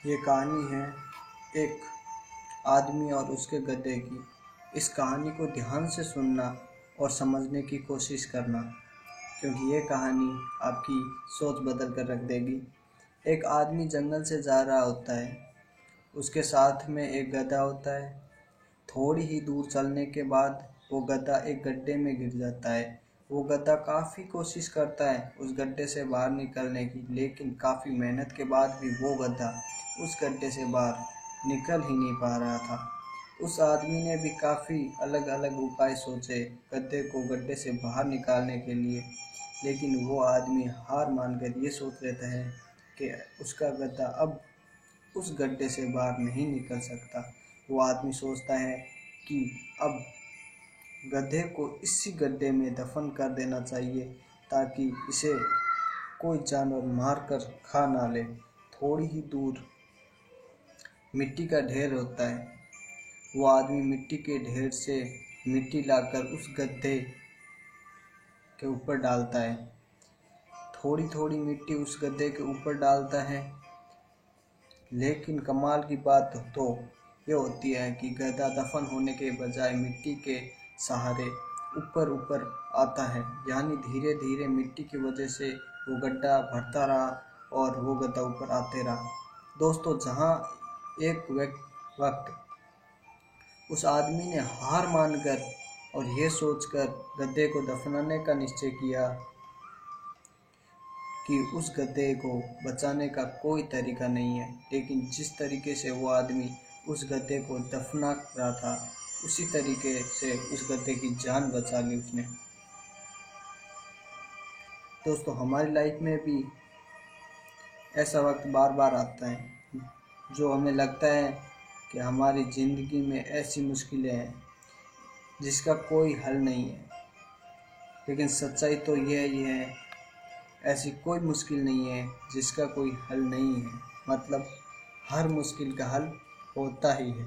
ये कहानी है एक आदमी और उसके गधे की। इस कहानी को ध्यान से सुनना और समझने की कोशिश करना, क्योंकि ये कहानी आपकी सोच बदल कर रख देगी। एक आदमी जंगल से जा रहा होता है, उसके साथ में एक गधा होता है। थोड़ी ही दूर चलने के बाद वो गधा एक गड्ढे में गिर जाता है। वो गधा काफ़ी कोशिश करता है उस गड्ढे से बाहर निकलने की, लेकिन काफ़ी मेहनत के बाद भी वो गधा उस गड्ढे से बाहर निकल ही नहीं पा रहा था। उस आदमी ने भी काफ़ी अलग अलग उपाय सोचे गड्ढे को गड्ढे से बाहर निकालने के लिए, लेकिन वो आदमी हार मानकर ये सोच लेता है कि उसका गधा अब उस गड्ढे से बाहर नहीं निकल सकता। वो आदमी सोचता है कि अब गधे को इसी गड्ढे में दफन कर देना चाहिए, ताकि इसे कोई जानवर मार कर खा ना ले। थोड़ी ही दूर मिट्टी का ढेर होता है। वो आदमी मिट्टी के ढेर से मिट्टी लाकर उस गड्ढे के ऊपर डालता है। थोड़ी थोड़ी मिट्टी उस गड्ढे के ऊपर डालता है, लेकिन कमाल की बात तो ये होती है कि गधा दफन होने के बजाय मिट्टी के सहारे ऊपर ऊपर आता है। यानी धीरे धीरे मिट्टी की वजह से वो गड्ढा भरता रहा और वो गधा ऊपर आते रहा। दोस्तों, जहाँ एक वक्त उस आदमी ने हार मानकर और ये सोचकर गधे को दफनाने का निश्चय किया कि उस गधे को बचाने का कोई तरीका नहीं है, लेकिन जिस तरीके से वो आदमी उस गधे को दफना रहा था, उसी तरीके से उस गधे की जान बचा ली उसने। दोस्तों, हमारी लाइफ में भी ऐसा वक्त बार बार आता है जो हमें लगता है कि हमारी ज़िंदगी में ऐसी मुश्किलें हैं जिसका कोई हल नहीं है, लेकिन सच्चाई तो यही है, ऐसी कोई मुश्किल नहीं है जिसका कोई हल नहीं है। मतलब हर मुश्किल का हल होता ही है।